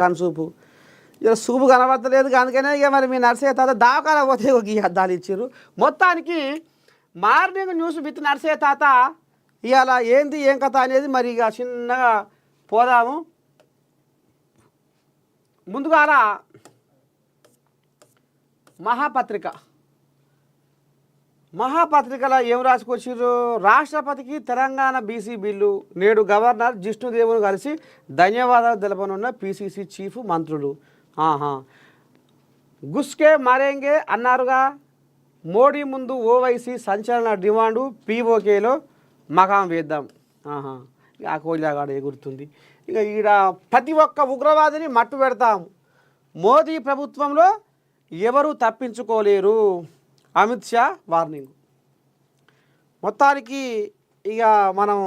కానీ సూపు ఇక సూపు కనబడతలేదు అందుకనే ఇక మరి మీ నర్సయ్య తాత దావకాల పోతే ఒక ఈ అద్దాలు ఇచ్చారు. మొత్తానికి మార్నింగ్ న్యూస్ విత్ నర్సయ్య తాత ఇవాళ ఏంది ఏం కథ అనేది మరి ఇక చిన్నగా పోదాము. ముందుగాల మహాపత్రికలో ఏం రాసుకొచ్చారు? రాష్ట్రపతికి తెలంగాణ బీసీ బిల్లు, నేడు గవర్నర్ జిష్ణుదేవును కలిసి ధన్యవాదాలు తెలపనున్న పీసీసీ చీఫ్ మంత్రులు. గుస్కే మరేంగే అన్నారుగా. మోడీ ముందు ఓవైసీ సంచలన డిమాండు, పీఓకేలో మకాం వేద్దాం. ఆ కోయిలాగాడ ఎగురుతుంది. ఇక ఈడ ప్రతి ఒక్క ఉగ్రవాదిని మట్టు పెడతాం. మోదీ ప్రభుత్వంలో ఎవరు తప్పించుకోలేరు. అమిత్ షా వార్నింగ్. మొత్తానికి ఇక మనం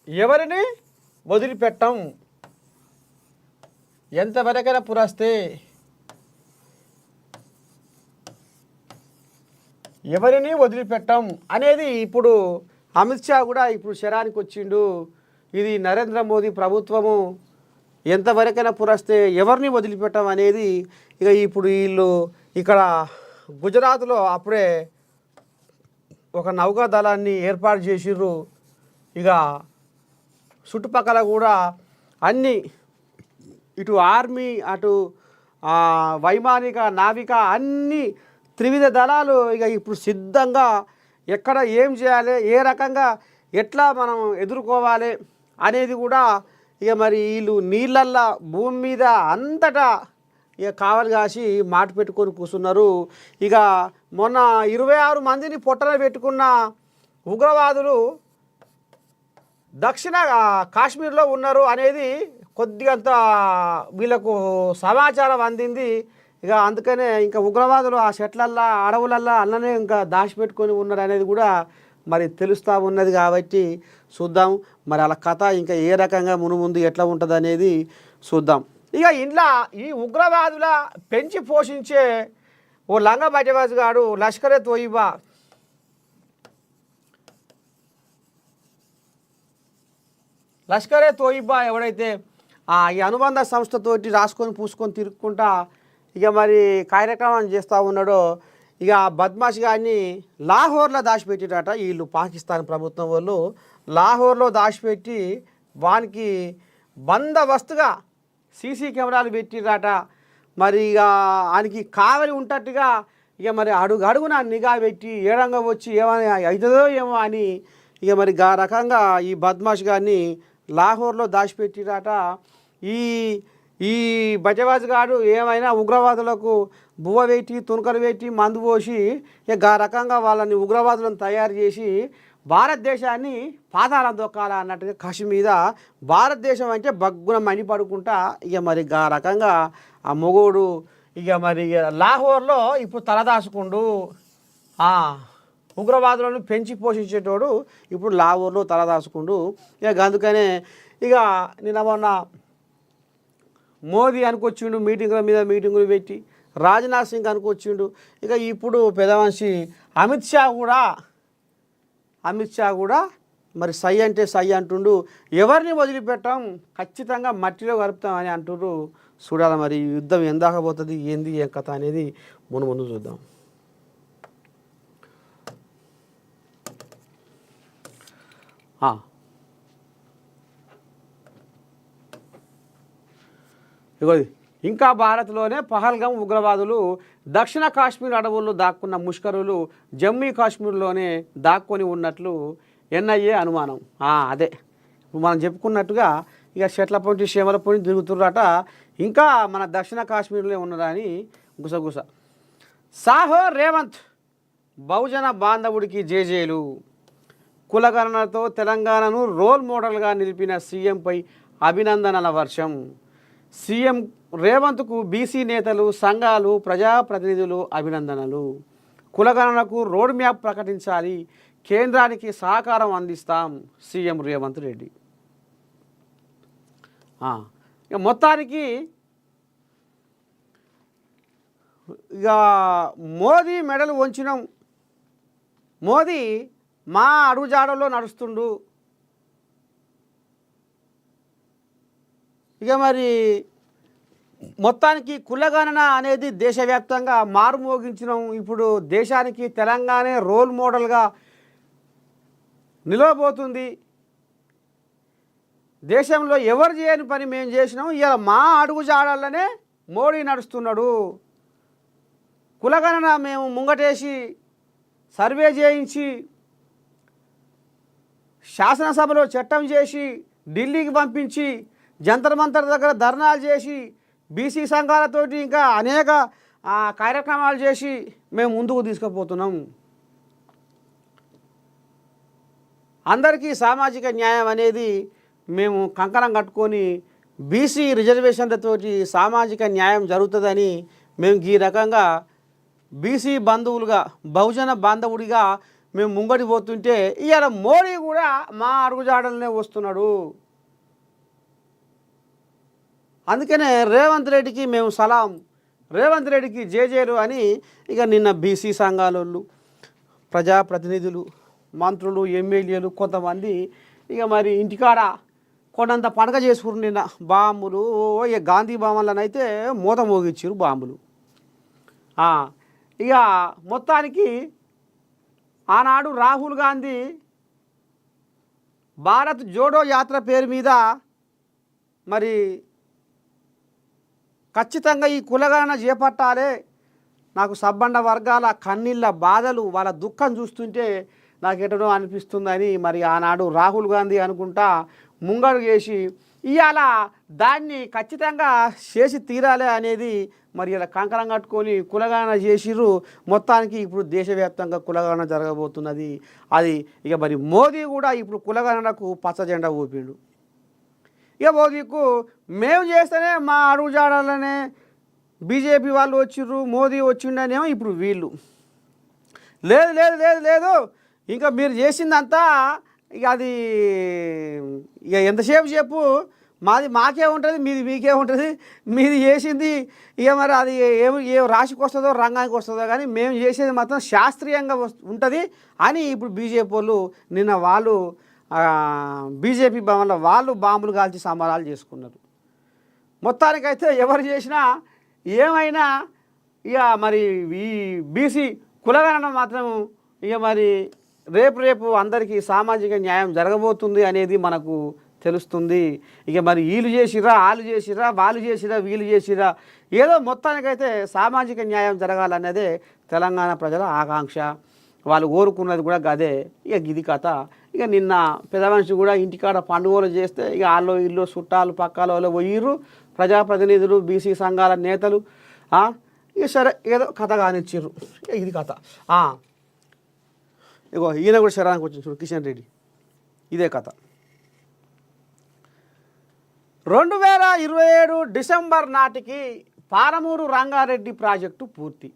ఎవరిని వదిలిపెట్టం, ఎంతవరకైనా పురస్తే ఎవరిని వదిలిపెట్టం అనేది ఇప్పుడు అమిత్ షా కూడా ఇప్పుడు శరానికి వచ్చిండు. ఇది నరేంద్ర మోదీ ప్రభుత్వము ఎంతవరకైనా పురస్తే ఎవరిని వదిలిపెట్టం అనేది ఇక ఇప్పుడు వీళ్ళు ఇక్కడ గుజరాత్లో అప్పుడే ఒక నౌకా దళాన్ని ఏర్పాటు చేసిర్రు. ఇక చుట్టుపక్కల కూడా అన్ని ఇటు ఆర్మీ అటు వైమానిక నావిక అన్ని త్రివిధ దళాలు ఇక ఇప్పుడు సిద్ధంగా ఎక్కడ ఏం చేయాలి, ఏ రకంగా ఎట్లా మనం ఎదుర్కోవాలి అనేది కూడా ఇక మరి వీళ్ళు నీళ్ళల్లో భూమి మీద అంతటా ఇక కావలి కాసి మాట పెట్టుకొని కూర్చున్నారు. ఇక మొన్న 26 మందిని పొట్టన పెట్టుకున్న ఉగ్రవాదులు దక్షిణ కాశ్మీర్లో ఉన్నారు అనేది కొద్దిగంత వీళ్ళకు సమాచారం అందింది. ఇక అందుకనే ఇంకా ఉగ్రవాదులు ఆ చెట్లల్లో అడవులల్లో అన్ననే ఇంకా దాచిపెట్టుకొని ఉన్నారు అనేది కూడా మరి తెలుస్తూ ఉన్నది. కాబట్టి చూద్దాం మరి అలా కథ ఇంకా ఏ రకంగా ముందు ఎట్లా ఉంటుంది అనేది చూద్దాం. ఇక ఇంట్లో ఈ ఉగ్రవాదుల పెంచి పోషించే ఓ లంగ బజవాజ్ గాడు లష్కరే తోయిబా ఎవడైతే ఈ అనుబంధ సంస్థతోటి రాసుకొని పూసుకొని తిరుక్కుంటా ఇక మరి కార్యక్రమం చేస్తూ ఉన్నాడో ఇక బద్మాష్ గారిని లాహోర్లో దాచిపెట్టిరట వీళ్ళు. పాకిస్తాన్ ప్రభుత్వం వాళ్ళు లాహోర్లో దాచిపెట్టి వానికి బందోబస్తుగా సీసీ కెమెరాలు పెట్టిరట. మరి ఇక ఆయనకి కావలి ఉంటట్టుగా ఇక మరి అడుగున నిఘా పెట్టి ఏడంగా వచ్చి ఏమని అవుతుందో ఏమో అని ఇక మరి ఆ రకంగా ఈ బద్మాష్ గారిని లాహోర్లో దాచిపెట్టిరట. ఈ బజవాజ్ గారు ఏమైనా ఉగ్రవాదులకు బువ్వ పెట్టి తునకలు పెట్టి మందు పోసి ఇక ఆ రకంగా వాళ్ళని ఉగ్రవాదులను తయారు చేసి భారతదేశాన్ని పాతాళం దొక్కాల అన్నట్టుగా కసి మీద భారతదేశం అంటే బగ్గున మండిపడుకుంటా ఇక మరి ఆ రకంగా ఆ మొగోడు ఇక మరి లాహోర్లో ఇప్పుడు తలదాచుకుండు. ఉగ్రవాదులను పెంచి పోషించేటోడు ఇప్పుడు లాహోర్లో తలదాచుకుండు. ఇక అందుకనే ఇక నిన్న మొన్న మోదీ అనుకొచ్చిండు మీటింగుల మీద మీటింగులు పెట్టి, రాజ్నాథ్ సింగ్ అనుకొచ్చిండు. ఇక ఇప్పుడు పెదవంశి అమిత్ షా కూడా మరి సై అంటే సై అంటుండు. ఎవరిని వదిలిపెట్టాం, ఖచ్చితంగా మట్టిలో కలుపుతామని అంటుండ్రు. చూడాలి మరి యుద్ధం ఎందాకపోతుంది ఏంది ఏ కథ అనేది ముందు చూద్దాం. ఇగోది ఇంకా భారత్లోనే పహల్గాం ఉగ్రవాదులు దక్షిణ కాశ్మీర్ అడవుల్లో దాక్కున్న ముష్కరులు జమ్మూ కాశ్మీర్లోనే దాక్కొని ఉన్నట్లు ఎన్ఐఏ అనుమానం. అదే ఇప్పుడు మనం చెప్పుకున్నట్టుగా ఇక చెట్ల పొంటి చేమల పొంటి తిరుగుతుర్రట. ఇంకా మన దక్షిణ కాశ్మీర్లో ఉన్నారని గుసగుస. సాహో రేవంత్ బహుజన బాంధవుడికి జేజేలు. కులగణనతో తెలంగాణను రోల్ మోడల్గా నిలిపిన సీఎంపై అభినందనల వర్షం. సీఎం రేవంత్కు బీసీ నేతలు, సంఘాలు, ప్రజాప్రతినిధులు అభినందనలు. కులగణనకు రోడ్ మ్యాప్ ప్రకటించాలి, కేంద్రానికి సహకారం అందిస్తాం సీఎం రేవంత్ రెడ్డి. ఇక మొత్తానికి ఇక మోదీ మెడలు వంచినాం, మోదీ మా అడుగుజాడలో నడుస్తుండు. ఇక మరి మొత్తానికి కులగణన అనేది దేశవ్యాప్తంగా మారుమోగించినాం. ఇప్పుడు దేశానికి తెలంగాణ రోల్ మోడల్గా నిలవబోతుంది. దేశంలో ఎవరు చేయని పని మేము చేసినాం. ఇవాళ మా అడుగుజాడల్లోనే మోడీ నడుస్తున్నాడు. కులగణన మేము ముంగటేసి సర్వే చేయించి శాసనసభలో చట్టం చేసి ఢిల్లీకి పంపించి జంతర్ మంతర్ దగ్గర ధర్నాలు చేసి బీసీ సంఘాలతోటి ఇంకా అనేక కార్యక్రమాలు చేసి మేము ముందుకు తీసుకుపోతున్నాం. అందరికీ సామాజిక న్యాయం అనేది మేము కంకణం కట్టుకొని బీసీ రిజర్వేషన్లతోటి సామాజిక న్యాయం జరుగుతుందని మేము ఈ రకంగా బీసీ బంధువులుగా బహుజన బాంధవుడిగా మేము ముంగడి పోతుంటే ఇవాళ మోడీ కూడా మా అడుగుజాడలనే వస్తున్నాడు. అందుకనే రేవంత్ రెడ్డికి మేము సలాం, రేవంత్ రెడ్డికి జేజేలు అని ఇక నిన్న బీసీ సంఘాలోళ్ళు, ప్రజాప్రతినిధులు, మంత్రులు, ఎమ్మెల్యేలు కొంతమంది ఇక మరి ఇంటికాడ కొండంత పండగ చేసుకున్నారు. నిన్న బాంబులు ఇక గాంధీ బాంబులనైతే మూత మోగించారు బాంబులు. ఇక మొత్తానికి ఆనాడు రాహుల్ గాంధీ భారత్ జోడో యాత్ర పేరు మీద మరి ఖచ్చితంగా ఈ కులగణన చేపట్టాలి, నాకు సబ్బండ వర్గాల కన్నీళ్ళ బాధలు వాళ్ళ దుఃఖం చూస్తుంటే నాకు ఎటనో అనిపిస్తుందని మరి ఆనాడు రాహుల్ గాంధీ అనుకుంటా ముంగడు చేసి ఇవాళ దాన్ని ఖచ్చితంగా చేసి తీరాలి అనేది మరి ఇలా కంకణం కట్టుకొని కులగణన చేసిర్రు. మొత్తానికి ఇప్పుడు దేశవ్యాప్తంగా కులగణన జరగబోతున్నది. అది ఇక మరి మోదీ కూడా ఇప్పుడు కులగణనకు పచ్చ జెండా ఊపిండు. ఇక మోదీకు మేము చేస్తేనే మా అడుగుజాడలనే బీజేపీ వాళ్ళు వచ్చిర్రు, మోదీ వచ్చిండనేమో ఇప్పుడు వీళ్ళు లేదు లేదు లేదు లేదు ఇంకా మీరు చేసిందంతా ఇక అది ఇక ఎంతసేపు చెప్పు మాది మాకే ఉంటుంది, మీది మీకే ఉంటుంది, మీది చేసింది ఇక మరి అది ఏ రాశికి వస్తుందో రంగానికి వస్తుందో కానీ మేము చేసేది మాత్రం శాస్త్రీయంగా ఉంటుంది అని ఇప్పుడు బీజేపీ వాళ్ళు నిన్న వాళ్ళు బీజేపీ భవన్లో వాళ్ళు బాంబులు కాల్చి సంబరాలు చేసుకున్నారు. మొత్తానికైతే ఎవరు చేసినా ఏమైనా ఇక మరి ఈ బీసీ కులగణన మాత్రం ఇక మరి రేపు అందరికీ సామాజిక న్యాయం జరగబోతుంది అనేది మనకు తెలుస్తుంది. ఇక మరి వీళ్ళు చేసిరా, వాళ్ళు చేసిరా, వాళ్ళు చేసిరా, వీళ్ళు చేసిరా, ఏదో మొత్తానికైతే సామాజిక న్యాయం జరగాలన్నదే తెలంగాణ ప్రజల ఆకాంక్ష. వాళ్ళు కోరుకున్నది కూడా గదే. ఇక గిది కథ. ఇక నిన్న పెద్ద మనిషి కూడా ఇంటికాడ పండుగలు చేస్తే ఇక వాళ్ళు ఇల్లు చుట్టాలు పక్కాల వాళ్ళు పోయిర్రు, ప్రజాప్రతినిధులు, బీసీ సంఘాల నేతలు. ఇక సరే ఏదో కథ కానిచ్చిర్రు. ఇక ఇది కథ. ఇగో ఈయన కూడా శరానికి వచ్చింది చూడు, కిషన్ రెడ్డి. ఇదే కథ. 2027 డిసెంబర్ నాటికి పాలమూరు రంగారెడ్డి ప్రాజెక్టు పూర్తి.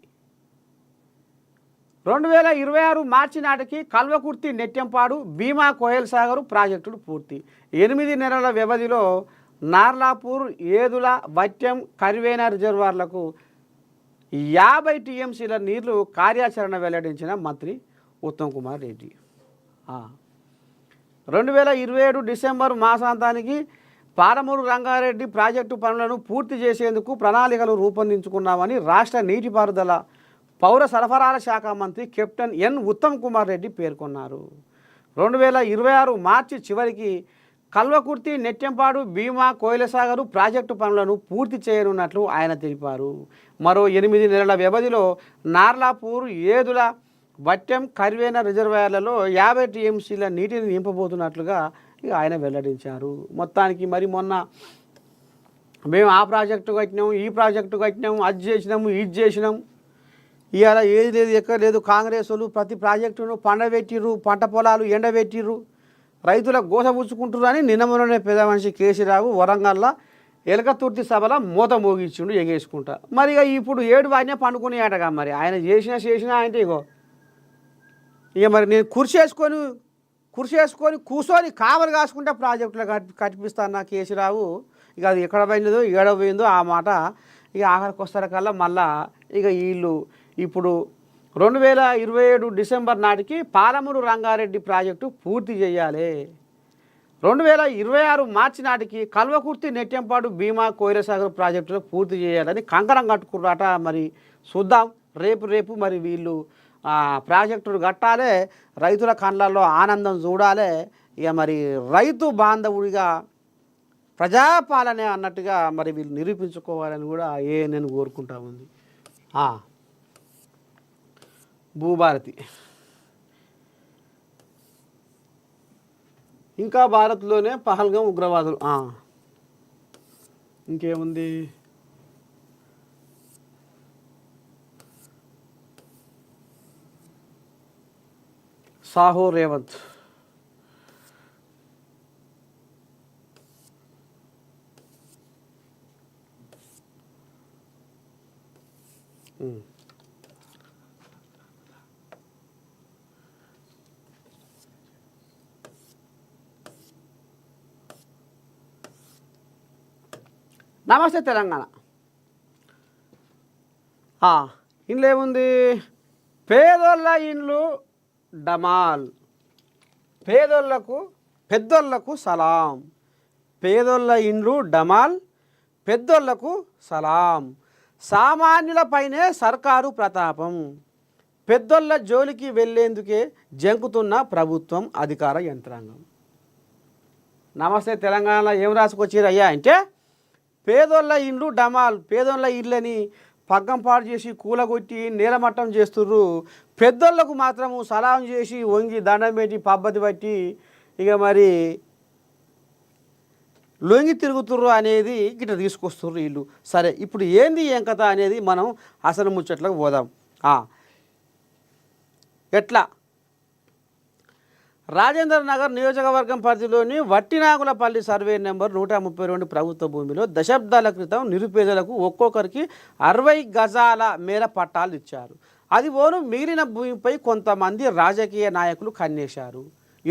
2026 మార్చి నాటికి కల్వకుర్తి, నెట్టెంపాడు, భీమా, కోయల్ సాగర్ ప్రాజెక్టులు పూర్తి. 8 నెలల వ్యవధిలో నార్లాపూర్, ఏదుల, వట్టెం, కరివేన రిజర్వార్లకు 50 టీఎంసీల నీళ్లు కార్యాచరణ వెల్లడించిన మంత్రి ఉత్తమ్ కుమార్ రెడ్డి. 2027 డిసెంబర్ మాసాంతానికి పాలమూరు రంగారెడ్డి ప్రాజెక్టు పనులను పూర్తి చేసేందుకు ప్రణాళికలు రూపొందించుకున్నామని రాష్ట్ర నీటిపారుదల, పౌర సరఫరాల శాఖ మంత్రి కెప్టెన్ ఎన్ ఉత్తమ్ కుమార్ రెడ్డి పేర్కొన్నారు. 2026 మార్చి చివరికి కల్వకుర్తి, నెట్టెంపాడు, భీమా, కోయిలసాగర్ ప్రాజెక్టు పనులను పూర్తి చేయనున్నట్లు ఆయన తెలిపారు. మరో 8 నెలల వ్యవధిలో నార్లాపూర్, ఏదుల, వట్టెం, కరివేన రిజర్వాయర్లలో 50 టీఎంసీల నీటిని నింపబోతున్నట్లుగా ఆయన వెల్లడించారు. మొత్తానికి మరి మొన్న మేము ఆ ప్రాజెక్టు కట్టినాము, ఈ ప్రాజెక్టు కట్టినాము, అది చేసినాము, ఇది చేసినాము, ఇవాళ ఏది లేదు ఎక్కడ లేదు. కాంగ్రెస్ వాళ్ళు ప్రతి ప్రాజెక్టును పండబెట్టిర్రు, పంట పొలాలు ఎండబెట్టిర్రు, రైతుల గోసపుచ్చుకుంటున్నారు అని నిన్న మొన్ననే పెద్ద మనిషి కేసీరావు వరంగల్లో ఎలకతుర్తి సభలో మూత మోగించిండు ఎగేసుకుంటా. మరి ఇక ఇప్పుడు 7 వాడినే పండుకునేటగా మరి ఆయన చేసినా అంటే ఇక మరి నేను కుర్చీ వేసుకొని కూర్చొని కావలు కాసుకుంటే ప్రాజెక్టులో కట్టిపిస్తాను కేసీరావు. ఇక అది ఎక్కడ పోయిందో ఏడ పోయిందో ఆ మాట ఇక ఆఖరికి వస్తారకల్లా మళ్ళా ఇక వీళ్ళు ఇప్పుడు 2027 డిసెంబర్ నాటికి పాలమూరు రంగారెడ్డి ప్రాజెక్టు పూర్తి చేయాలి. 2026 మార్చి నాటికి కల్వకుర్తి నెట్టెంపాడు భీమా కోయిలసాగర్ ప్రాజెక్టులో పూర్తి చేయాలని కంకణం కట్టుకున్నారట. మరి చూద్దాం రేపు మరి వీళ్ళు ప్రాజెక్టులు కట్టాలి, రైతుల కళ్ళల్లో ఆనందం చూడాలి. ఇక మరి రైతు బాంధవుడిగా ప్రజాపాలనే అన్నట్టుగా మరి వీళ్ళు నిరూపించుకోవాలని కూడా నేను కోరుకుంటా ఉంది. భూభారతి ఇంకా భారత్లోనే పహల్గాం ఉగ్రవాదులు. ఇంకేముంది, సాహో రేవంత్ నమస్తే తెలంగాణ. ఇంట్లో ఏముంది, పేదోళ్ళ ఇండ్లు డమాల్, పెద్దోళ్లకు సలాం. పేదోళ్ళ ఇండ్లు డమాల్, పెద్దోళ్లకు సలాం. సామాన్యులపైనే సర్కారు ప్రతాపం, పెద్దోళ్ళ జోలికి వెళ్లేందుకే జంకుతున్న ప్రభుత్వం అధికార యంత్రాంగం. నమస్తే తెలంగాణలో ఏం రాసుకొచ్చారు అయ్యా అంటే, పేదోళ్ళ ఇండ్లు డమాల్, పేదోళ్ళ ఇళ్ళని పగ్గంపాడు చేసి కూలగొట్టి నేలమట్టం చేస్తుర్రు, పెద్దోళ్లకు మాత్రము సలాం చేసి వంగి దండం పెట్టి పబ్బతి పట్టి ఇక మరి లొంగి తిరుగుతుర్రు అనేది గిట్ట తీసుకొస్తుర్రు వీళ్ళు. సరే, ఇప్పుడు ఏంది ఏం కథ అనేది మనం అసలు ముచ్చట్లకు పోదాం. ఎట్లా రాజేంద్ర నగర్ నియోజకవర్గం పరిధిలోని వట్టినాగులపల్లి సర్వే నెంబర్ 132 ప్రభుత్వ భూమిలో దశాబ్దాల క్రితం నిరుపేదలకు ఒక్కొక్కరికి 60 గజాల మేర పట్టాలు ఇచ్చారు. అది పోను మిగిలిన భూమిపై కొంతమంది రాజకీయ నాయకులు కన్నేశారు.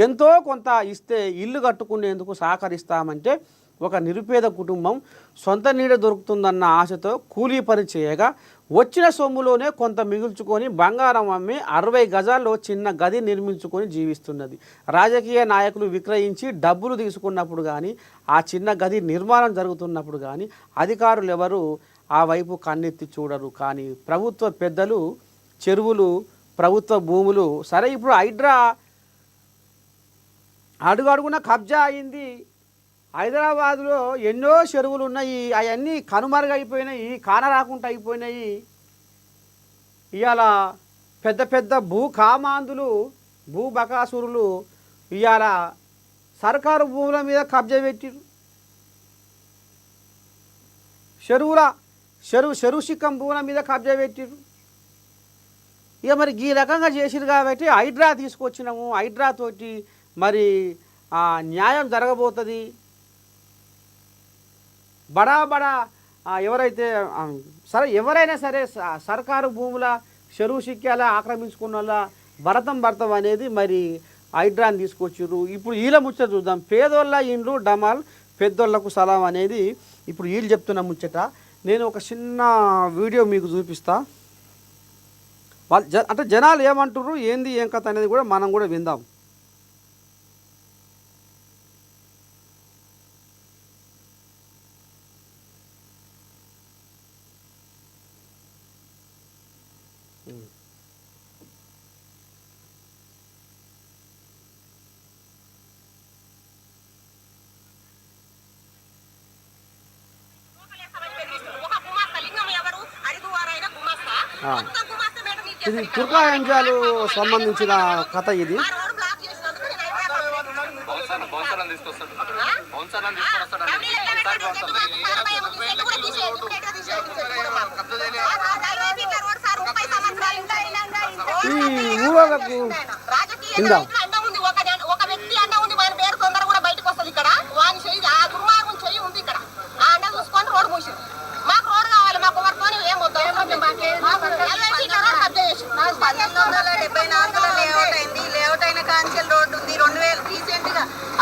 ఎంతో కొంత ఇస్తే ఇల్లు కట్టుకునేందుకు సహకరిస్తామంటే ఒక నిరుపేద కుటుంబం సొంత నీడ దొరుకుతుందన్న ఆశతో కూలీ పని చేయగా వచ్చిన సొమ్ములోనే కొంత మిగుల్చుకొని బంగారం అమ్మి 60 గజాల్లో చిన్న గది నిర్మించుకొని జీవిస్తున్నది. రాజకీయ నాయకులు విక్రయించి డబ్బులు తీసుకున్నప్పుడు కానీ, ఆ చిన్న గది నిర్మాణం జరుగుతున్నప్పుడు కానీ అధికారులు ఎవరు ఆ వైపు కన్నెత్తి చూడరు. కానీ ప్రభుత్వ పెద్దలు చెరువులు, ప్రభుత్వ భూములు, సరే ఇప్పుడు హైడ్రా అడుగడుగున కబ్జా అయింది. హైదరాబాదులో ఎన్నో చెరువులు ఉన్నాయి, అవన్నీ కనుమరుగైపోయినాయి, కానరాకుండా అయిపోయినాయి. ఇవాళ పెద్ద పెద్ద కామాంధులు, బకాసురులు ఇవాళ సర్కారు భూముల మీద కబ్జా పెట్టిరు. చెరువు సిక్కం భూముల మీద కబ్జా పెట్టిరు. ఇక మరి ఈ రకంగా చేసిరు కాబట్టి హైడ్రా తీసుకొచ్చినాము, హైడ్రా తోటి మరి న్యాయం జరగబోతుంది. బడా ఎవరైతే ఎవరైనా సరే సర్కారు భూముల చెరువు సిక్కాల ఆక్రమించుకున్న వాళ్ళ భరతం అనేది మరి హైడ్రాని తీసుకొచ్చారు. ఇప్పుడు వీళ్ళ ముచ్చట చూద్దాం. పేదోళ్ళ ఇండ్లు డమాల్, పెద్దోళ్లకు సలాం అనేది ఇప్పుడు వీళ్ళు చెప్తున్న ముచ్చట. నేను ఒక చిన్న వీడియో మీకు చూపిస్తా. వాళ్ళు అంటే జనాలు ఏమంటారు, ఏంది ఏం కథ అనేది కూడా మనం కూడా విందాం. ఇది తుర్కా అంజాలు సంబంధించిన కథ. ఇది ఈ ఊళ్ళకు కింద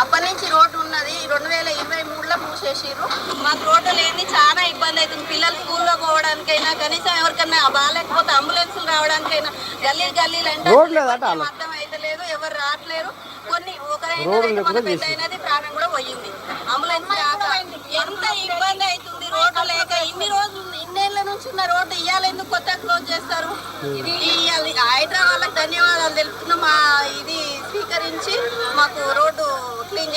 అప్పటి నుంచి రోడ్డు ఉన్నది. 2023లో మూసేసిర్రు. మాకు రోడ్డు లేని చాలా ఇబ్బంది అవుతుంది. పిల్లలు స్కూల్లో పోవడానికైనా కనీసం ఎవరికైనా బాగాలేకపోతే అంబులెన్స్లు రావడానికైనా గల్లీలు అంటే అర్థం అయితే లేదు, ఎవరు రావట్లేరు. కొన్ని ఒకరైనా పెద్ద అయినది ప్రాణం కూడా పోయింది. అంబులెన్స్ రాక ఎంత ఇబ్బంది అవుతుంది రోడ్డు లేక. ఇన్ని రోజులు ఇన్నేళ్ల నుంచి ఉన్న రోడ్డు ఇవాళ ఎందుకు కొత్త క్లోజ్ చేస్తారు? హైదరాబాద్ వాళ్ళకి ధన్యవాదాలు తెలుపుతున్నాం. మా ఇది స్వీకరించి మాకు రోడ్డు క్లీన్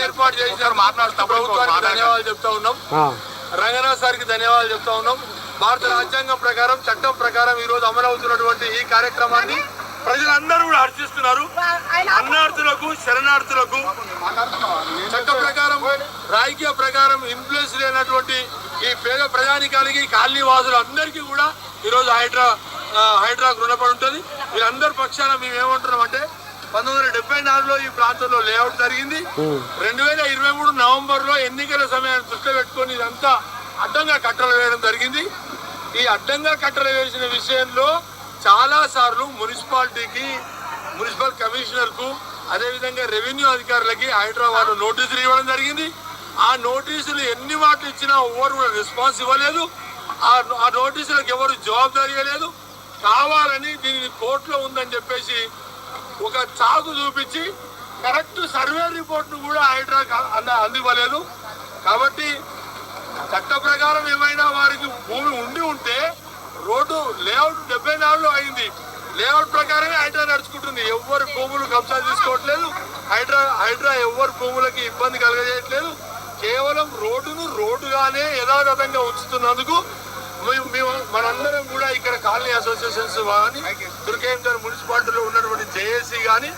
ఏర్పాటు చేసినారు. ప్రభుత్వానికి ధన్యవాదాలు చెప్తా ఉన్నాం. రంగనాథ్ సార్కి ధన్యవాదాలు చెప్తా ఉన్నాం. భారత రాజ్యాంగం ప్రకారం చట్టం ప్రకారం ఈ రోజు అమలవుతున్నటువంటి ఈ కార్యక్రమాన్ని ప్రజలందరూ కూడా హర్షిస్తున్నారు. అన్నార్థులకు శరణార్థులకు చట్ట ప్రకారం రాజకీయ ప్రకారం ఇన్ఫ్లుయెన్స్ లేనటువంటి ఈ పేద ప్రజానికానికి కాలనీ వాసులు అందరికీ కూడా ఈరోజు హైడ్రాకు రుణపడి ఉంటుంది. వీళ్ళందరి పక్షాన మేము ఏమంటున్నాం అంటే 1974లో ఈ ప్రాంతంలో లేఅవుట్ జరిగింది. 2023 నవంబర్లో ఎన్నికల సమయాన్ని దృష్టిలో పెట్టుకొని ఇదంతా అడ్డంగా కట్టలు వేయడం జరిగింది. ఈ అడ్డంగా కట్టలు వేసిన విషయంలో చాలా సార్లు మున్సిపాలిటీకి, మున్సిపల్ కమిషనర్కు, అదేవిధంగా రెవెన్యూ అధికారులకి హైదరాబాద్ నోటీసులు ఇవ్వడం జరిగింది. ఆ నోటీసులు ఎన్ని మాటలు ఇచ్చినా ఎవరు కూడా రెస్పాన్స్ ఇవ్వలేదు. ఆ నోటీసులకు ఎవరు జవాబుదారీ ఇవ్వలేదు. కావాలని దీనిని కోర్టులో ఉందని చెప్పేసి ఒక చాకు చూపించి కరెక్ట్ సర్వే రిపోర్ట్ను కూడా హైడ్రాకు అందివ్వలేదు. కాబట్టి చట్ట ప్రకారం ఏమైనా వారికి భూమి ఉండి ఉంటే రోడ్డు లేఅవుట్ 74లో అయింది. లేఅవుట్ ప్రకారమే హైడ్రా నడుచుకుంటుంది. ఎవరు భూములు కబ్జా తీసుకోవట్లేదు. హైడ్రా ఎవరు భూములకి ఇబ్బంది కలగజేయట్లేదు. కేవలం రోడ్డును రోడ్డుగానే యథాతథంగా ఉంచుతున్నందుకు మేము మనందరం కూడా ఇక్కడ కాలనీ అసోసియేషన్స్ కానీ, దుర్గేందర్ మున్సిపాలిటీలో ఉన్నటువంటి జేఏసీ కానీ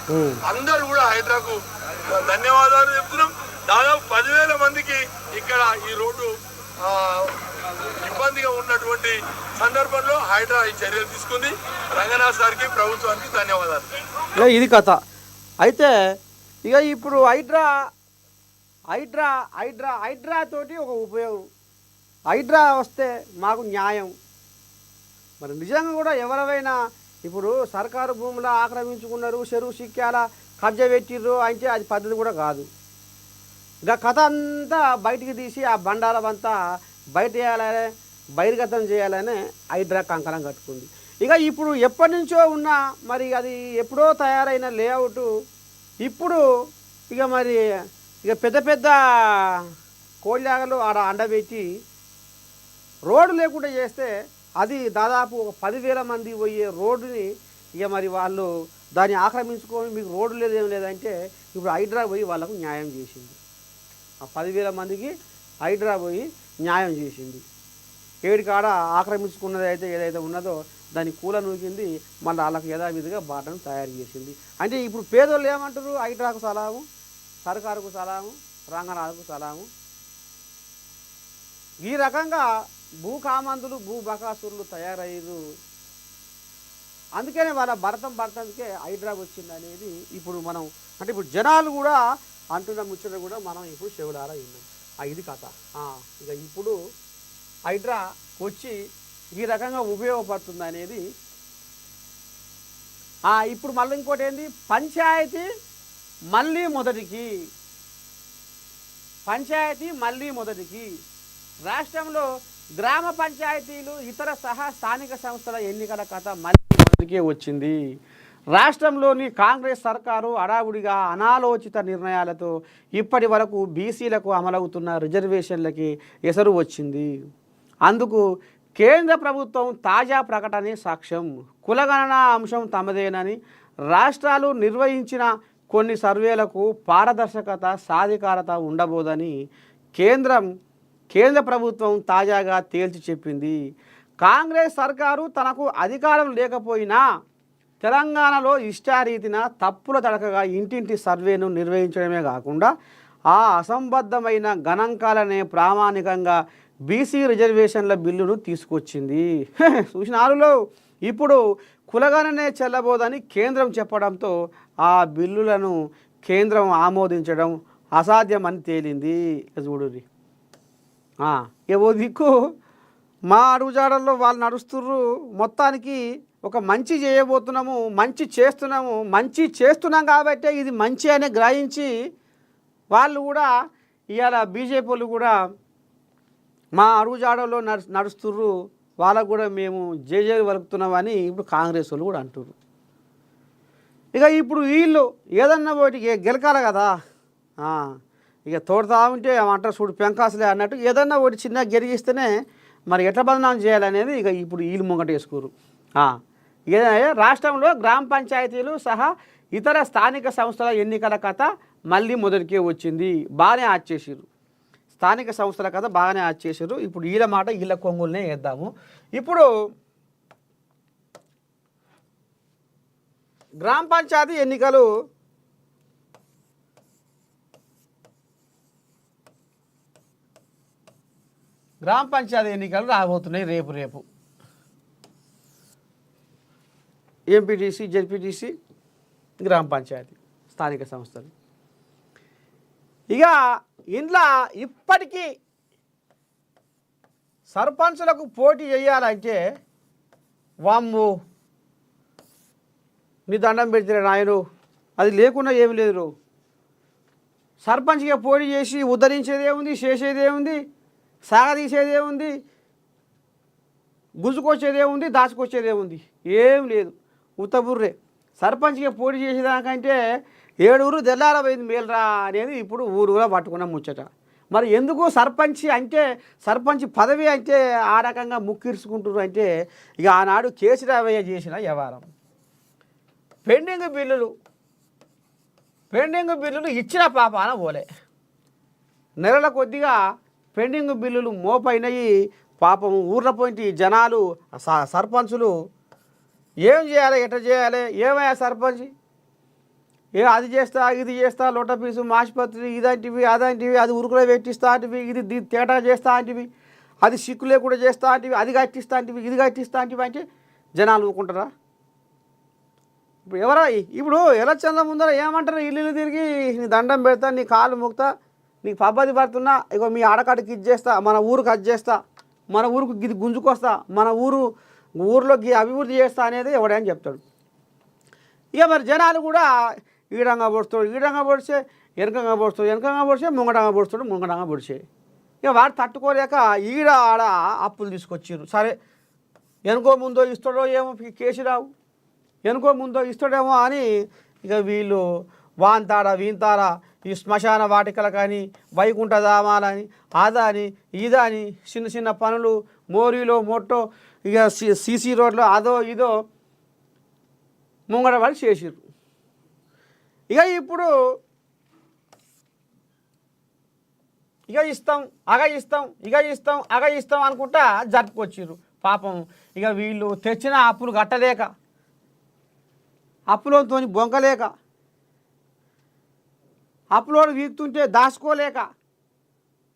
అందరూ కూడా హైడ్రాకు ధన్యవాదాలు చెప్తున్నాం. దాదాపు 10,000 మందికి ఇక్కడ ఈ రోడ్డు ఇబ్బందిగా ఉన్నటువంటి సందర్భంలో హైడ్రా ఈ చర్యలు తీసుకుంది. రంగనాథ్ సార్కి ప్రభుత్వానికి ధన్యవాదాలు. ఇది కథ. అయితే ఇక ఇప్పుడు హైడ్రా తోటి ఒక ఉపయోగం, హైడ్రా వస్తే మాకు న్యాయం. మరి నిజంగా కూడా ఎవరైనా ఇప్పుడు సర్కారు భూములు ఆక్రమించుకున్నారు, చెరువు సిక్కాల కబ్జా పెట్టిర్రు అంటే అది పద్ధతి కూడా కాదు. ఇక కథ అంతా బయటికి తీసి ఆ బండారమంతా బయట వేయాలనే, బహిర్గతం చేయాలనే హైడ్రా కంకణం కట్టుకుంది. ఇక ఇప్పుడు ఎప్పటి నుంచో ఉన్న మరి అది ఎప్పుడో తయారైన లేఅవుట్ ఇప్పుడు ఇక మరి ఇక పెద్ద పెద్ద కోళ్ళాగలు ఆడ అండబెట్టి రోడ్డు లేకుండా చేస్తే అది దాదాపు ఒక 10,000 మంది పోయే రోడ్డుని ఇక మరి వాళ్ళు దాన్ని ఆక్రమించుకొని మీకు రోడ్డు లేదేం లేదంటే ఇప్పుడు హైడ్రా పోయి వాళ్ళకు న్యాయం చేసింది. ఆ 10,000 మందికి హైడ్రా పోయి న్యాయం చేసింది. ఏడు కాడ ఆక్రమించుకున్నది అయితే ఏదైతే ఉన్నదో దాన్ని కూల నూకింది, మళ్ళీ వాళ్ళకు యథావిధిగా బాటను తయారు చేసింది. అంటే ఇప్పుడు పేదోళ్ళు ఏమంటారు? హైడ్రాకు సలాము, సర్కారుకు సలాము, రంగనాథకు సలాము. ఈ రకంగా భూకామందులు, భూబకాసురులు తయారయ్యారు. అందుకనే వాళ్ళ భరతంకే హైడ్రా వచ్చింది అనేది ఇప్పుడు మనం అంటే ఇప్పుడు జనాలు కూడా అంటున్న ముచ్చట కూడా మనం ఇప్పుడు చెవులారా విన్నాం. ఇది కథ. ఇక ఇప్పుడు హైడ్రా వచ్చి ఈ రకంగా ఉపయోగపడుతుంది అనేది. ఇప్పుడు మళ్ళీ ఇంకోటి ఏంది, పంచాయతీ మళ్ళీ మొదటికి రాష్ట్రంలో గ్రామ పంచాయతీలు ఇతర సహా స్థానిక సంస్థల ఎన్నికల కథ మళ్ళీ మొదటికే వచ్చింది. రాష్ట్రంలోని కాంగ్రెస్ సర్కారు హడావుడిగా అనాలోచిత నిర్ణయాలతో ఇప్పటి వరకు బీసీలకు అమలవుతున్న రిజర్వేషన్లకి ఎసరు వచ్చింది. అందుకు కేంద్ర ప్రభుత్వం తాజా ప్రకటనే సాక్ష్యం. కులగణన అంశం తమదేనని రాష్ట్రాలు నిర్వహించిన కొన్ని సర్వేలకు పారదర్శకత, సాధికారత ఉండబోదని కేంద్ర ప్రభుత్వం తాజాగా తేల్చి చెప్పింది. కాంగ్రెస్ సర్కారు తనకు అధికారం లేకపోయినా తెలంగాణలో ఇష్టారీతిన తప్పుల తడకగా ఇంటింటి సర్వేను నిర్వహించడమే కాకుండా ఆ అసంబద్ధమైన గణాంకాలనే ప్రామాణికంగా బీసీ రిజర్వేషన్ల బిల్లును తీసుకొచ్చింది. చూసినారులో ఇప్పుడు కులగణనే చెల్లబోదని కేంద్రం చెప్పడంతో ఆ బిల్లులను కేంద్రం ఆమోదించడం అసాధ్యమని తేలింది. చూడుర్రి, ఏవో దిక్కు మా అడుగుజాడల్లో వాళ్ళు నడుస్తుర్రు. మొత్తానికి ఒక మంచి చేయబోతున్నాము, మంచి చేస్తున్నాం కాబట్టే ఇది మంచి అని గ్రహించి వాళ్ళు కూడా ఇవాళ బీజేపీ వాళ్ళు కూడా మా అడుగుజాడలో నడుస్తుర్రు, వాళ్ళకు కూడా మేము జేజేలు వలుపుతున్నామని ఇప్పుడు కాంగ్రెస్ వాళ్ళు కూడా అంటున్నారు. ఇక ఇప్పుడు వీళ్ళు ఏదన్నా ఒకటి గెలకాలి కదా, ఇక తోడుతా ఉంటే అంటారు చూడు పెంకాసులే అన్నట్టు ఏదన్నా ఒకటి చిన్న గెలిగిస్తేనే మరి ఎట్లా బదనాం చేయాలనేది ఇక ఇప్పుడు వీళ్ళు ముంగట వేసుకోరు. ఏదైనా రాష్ట్రంలో గ్రామ పంచాయతీలు సహా ఇతర స్థానిక సంస్థల ఎన్నికల కథ మళ్ళీ మొదటికే వచ్చింది. బాగానే ఆచేసారు, స్థానిక సంస్థల కథ బాగానే ఆచేసారు. ఇప్పుడు వీళ్ళ మాట వీళ్ళ కొంగులనే వేద్దాము. ఇప్పుడు గ్రామ పంచాయతీ ఎన్నికలు రాబోతున్నాయి రేపు ఎంపీటీసీ, జెడ్పీటీసీ, గ్రామ పంచాయతీ, స్థానిక సంస్థలు. ఇక ఇంట్లో ఇప్పటికీ సర్పంచులకు పోటీ చేయాలంటే వామ్ము నీ దండం పెడితే నాయను, అది లేకుండా ఏమి లేదు. సర్పంచ్గా పోటీ చేసి ఉద్ధరించేదేముంది, చేసేదేముంది, సాగదీసేదేముంది, గుంజుకొచ్చేదేముంది, దాచుకొచ్చేదేముంది, ఏం లేదు. ఉత్తబుర్రే. సర్పంచ్గా పోటీ చేసేదానికంటే 7 ఊరు తెల్లారపోయింది మేలురా అనేది ఇప్పుడు ఊరుగా పట్టుకున్న ముచ్చట. మరి ఎందుకు సర్పంచ్ అంటే, సర్పంచ్ పదవి అంటే ఆ రకంగా ముక్కిర్చుకుంటున్నారు అంటే ఇక ఆనాడు కేసీరావయ్య చేసిన వ్యవహారం. పెండింగ్ బిల్లులు ఇచ్చిన పాపాన పోలే. నెలల కొద్దిగా పెండింగ్ బిల్లులు మోపైనవి. పాపం ఊర్ల పోయి జనాలు సర్పంచులు ఏం చేయాలి, ఎట్లా చేయాలి, ఏమయ్యా సర్పంచ్ అది చేస్తా, ఇది చేస్తా, లోట పీసు, ఆసుపత్రి, ఇదంటివి అదంటివి, అది ఉరుకులో పెట్టిస్తా అంటివి, ఇది తేటా చేస్తా అంటివి, అది సిక్కు లేకుండా చేస్తా అంటివి, అది కట్టిస్తా అంటివి, ఇది కట్టిస్తా అంటివి అంటే జనాలు ఊరుకుంటారా? ఇప్పుడు ఎలక్షన్ల ముందర ఏమంటారు, ఇల్లు తిరిగి నీ దండం పెడతా, నీ కాళ్ళు ముక్తా, నీకు పబ్బది పడుతున్నా, ఇగో మీ ఆడకాడికి ఇది చేస్తా, మన ఊరికి అది చేస్తా, మన ఊరికి ఇది గుంజుకొస్తా, మన ఊరిలోకి అభివృద్ధి చేస్తా అనేది ఎవడని చెప్తాడు. ఇక మరి జనాలు కూడా ఈడంగా పొడుస్తాడు, ఈడంగా పొడిచే, వెనకంగా పొడుస్తాడు, వెనకంగా పొడిచే, ముంగటంగా పొడుస్తాడు, ముంగటంగా పొడిచే. ఇక వాడు తట్టుకోలేక ఆడ అప్పులు తీసుకొచ్చారు. సరే వెనుకో ముందో ఇస్తాడో ఏమో కేసీరావు, వెనుకో ముందో ఇస్తాడేమో అని ఇక వీళ్ళు వాంతాడా వీంతారా ఈ శ్మశాన వాటికల కానీ, వైకుంఠ ధామాలని, అదని ఇదని చిన్న చిన్న పనులు, మోరీలో మొట్టో, ఇక సీసీ రోడ్లో అదో ఇదో ముంగడ వాళ్ళు చేసిర్రు. ఇక ఇప్పుడు ఇక ఇస్తాం అగ ఇస్తాం అనుకుంటా జరుపుకొచ్చిర్రు. పాపం ఇక వీళ్ళు తెచ్చిన అప్పులు కట్టలేక, అప్పులతో బొంకలేక, అప్పులోడు వీక్తుంటే దాచుకోలేక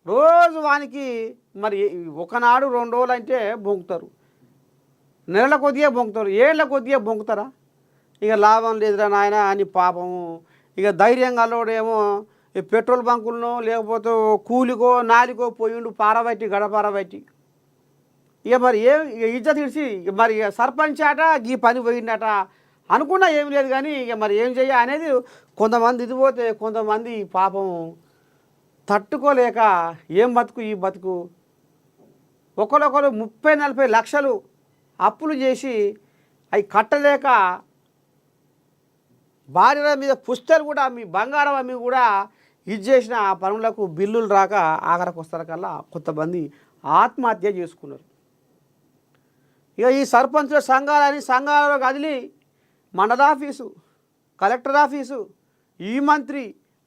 రోజు వానికి మరి ఒకనాడు 2 రోజులు అంటే బొంకుతారు, నెలల కొద్దిగా బొంకుతారు, ఏళ్ళ కొద్దిగా బొంకుతారా? ఇక లాభం లేదురా నాయన అని పాపము ఇక ధైర్యంగా అల్లోడేమో పెట్రోల్ బంకులను లేకపోతే కూలికో నాలికో పోయిండు పారబట్టి గడపారబట్టి. ఇక మరి ఇజ్జత్ ఇడిచి మరి సర్పంచ్ అట ఈ పని పోయిందట అనుకున్నా ఏం లేదు. కానీ ఇక మరి ఏం చెయ్య అనేది కొంతమంది ఇది పోతే కొంతమంది పాపం తట్టుకోలేక ఏం బతుకు ఈ బతుకు, ఒకరొకరు 30-40 లక్షలు అప్పులు చేసి అవి కట్టలేక భార్యల మీద పుస్తలు కూడా మీ బంగారం అమ్మి కూడా ఇది చేసిన ఆ పనులకు బిల్లులు రాక ఆఖరికి వస్తారకల్లా కొంతమంది ఆత్మహత్య చేసుకున్నారు. ఇక ఈ సర్పంచుల సంఘాలలో కదిలి మండలాఫీసు, కలెక్టర్ ఆఫీసు, ఈ మంత్రి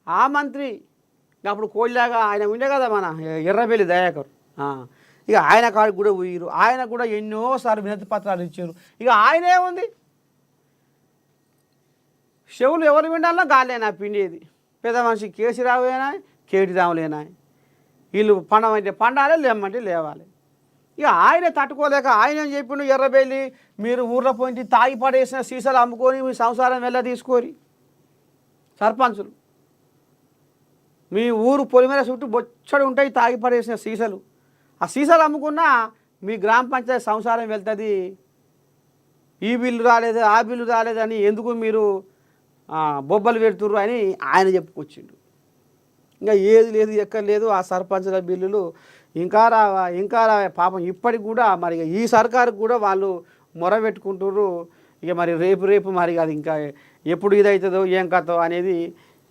ఆ మంత్రి, అప్పుడు కోళ్ళలాగా ఆయన ఉండే కదా మన ఎర్రబెల్లి దయాకర్, ఇక ఆయన కాడికి కూడా పోయిరు. ఆయన కూడా ఎన్నోసార్లు వినతి పత్రాలు ఇచ్చారు. ఇక ఆయనే ఉంది చెవులు ఎవరు వినాలన్నా గాలేనా పిండేది. పెద్ద మనిషి కేసీరావులేనా, కేటీరావులేనా, వీళ్ళు పండమంటే పండాలి, లేమంటే లేవాలి. ఇక ఆయనే తట్టుకోలేక ఆయన ఏం చెప్పిండు, ఎర్రబెల్లి మీరు ఊర్లో పోయి తాగి పడేసిన సీసాలు అమ్ముకొని మీ సంసారం వెళ్ళ తీసుకోరి. సర్పంచులు మీ ఊరు పొలిమేర చుట్టూ బొచ్చడు ఉంటాయి తాగి పడేసిన సీసాలు, ఆ సీసాలు అమ్ముకున్నా మీ గ్రామ పంచాయతీ సంసారం వెళ్తుంది. ఈ బిల్లు రాలేదు ఆ బిల్లు రాలేదని ఎందుకు మీరు బొబ్బలు పెడుతుర్రు అని ఆయన చెప్పుకొచ్చిండు. ఇంకా ఏది లేదు ఎక్కడ లేదు. ఆ సర్పంచుల బిల్లులు ఇంకా రావా ఇంకా రావా పాపం ఇప్పటికి కూడా మరి ఈ సర్కారుకు కూడా వాళ్ళు మొర పెట్టుకుంటుర్రు. ఇక మరి రేపు మరి అది ఇంకా ఎప్పుడు ఇదవుతుందో ఏం కథో అనేది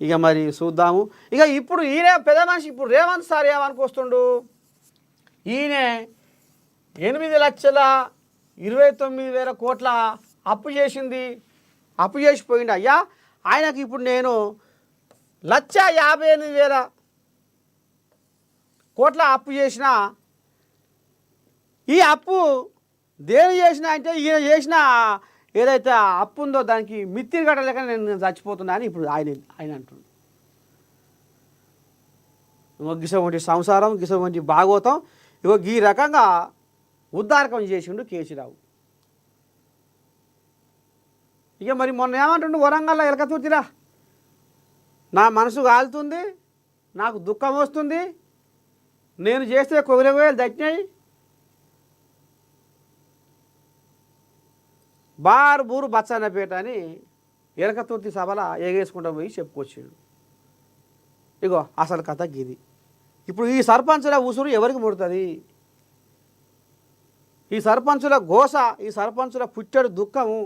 ఇక మరి చూద్దాము. ఇక ఇప్పుడు ఈయన పెద్ద మనిషి ఇప్పుడు రేవంత్ సార్ ఏమనుకొస్తుండు, ఈయన 8,29,000 కోట్ల అప్పు చేసింది, అప్పు చేసిపోయింది అయ్యా. ఆయనకి ఇప్పుడు నేను 1,58,000 కోట్ల అప్పు చేసిన, ఈ అప్పు దేని చేసిన అంటే ఈయన చేసిన ఏదైతే అప్పు ఉందో దానికి మిత్తి కట్టలేక నేను చచ్చిపోతున్నా అని ఇప్పుడు ఆయన అంటున్నాడు. గిసవంటి సంసారం గిసవంటి భాగవతం ఇగో ఈ రకంగా ఉద్దారకం చేసిండు కేసీరావు. ఇక మరి మొన్న ఏమంటుండు, వరంగల్లో ఎలకతూర్తిరా నా మనసు కాలుతుంది, నాకు దుఃఖం వస్తుంది, నేను చేస్తే కొగిరగోయలు దక్కినాయి, బారు బూరు బచ్చన్నపేట అని ఎలకతూర్తి సభల ఎగేసుకుంటూ పోయి చెప్పుకొచ్చాడు. ఇగో అసలు కథ గిది. ఇప్పుడు ఈ సర్పంచుల ఉసురు ఎవరికి ముడుతుంది? ఈ సర్పంచుల గోస, ఈ సర్పంచుల పుట్టెడు దుఃఖము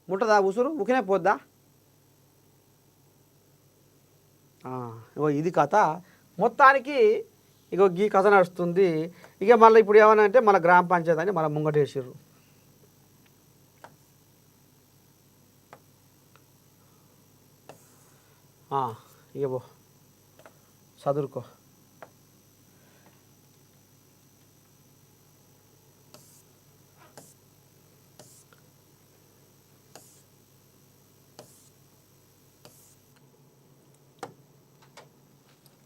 ముట్టదా? ఉసురు ఉకినే పోద్దా? ఇగో ఇది కథ మొత్తానికి. ఇగో ఈ కథ నడుస్తుంది. ఇక మళ్ళీ ఇప్పుడు ఏమన్నా అంటే మన గ్రామ పంచాయతీ అని మన ముంగటేసారు. ఇక బో చదువుకో.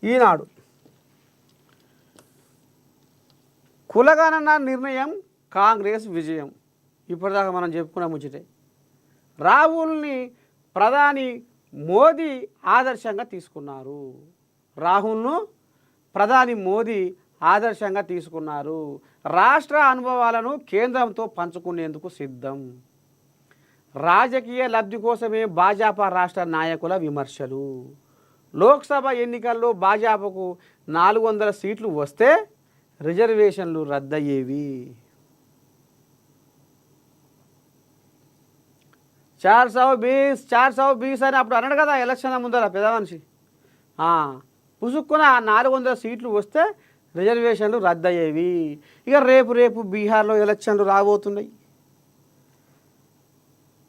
ఈనాడు కులగణన నిర్ణయం కాంగ్రెస్ విజయం. ఇప్పటిదాకా మనం చెప్పుకున్న ముచ్చటే. రాహుల్ని ప్రధాని మోదీ ఆదర్శంగా తీసుకున్నారు. రాహుల్ను ప్రధాని మోదీ ఆదర్శంగా తీసుకున్నారు. రాష్ట్ర అనుభవాలను కేంద్రంతో పంచుకునేందుకు సిద్ధం. రాజకీయ లబ్ధి కోసమే భాజపా రాష్ట్ర నాయకుల విమర్శలు. లోక్సభ ఎన్నికల్లో భాజపాకు 400 సీట్లు వస్తే రిజర్వేషన్లు రద్దయ్యేవి. 420 అని అప్పుడు అన్నాడు కదా ఎలక్షన్ ముందర పెద్ద మనిషి. పుసుక్కున 400 సీట్లు వస్తే రిజర్వేషన్లు రద్దయ్యేవి. ఇక రేపు బీహార్లో ఎలక్షన్లు రాబోతున్నాయి,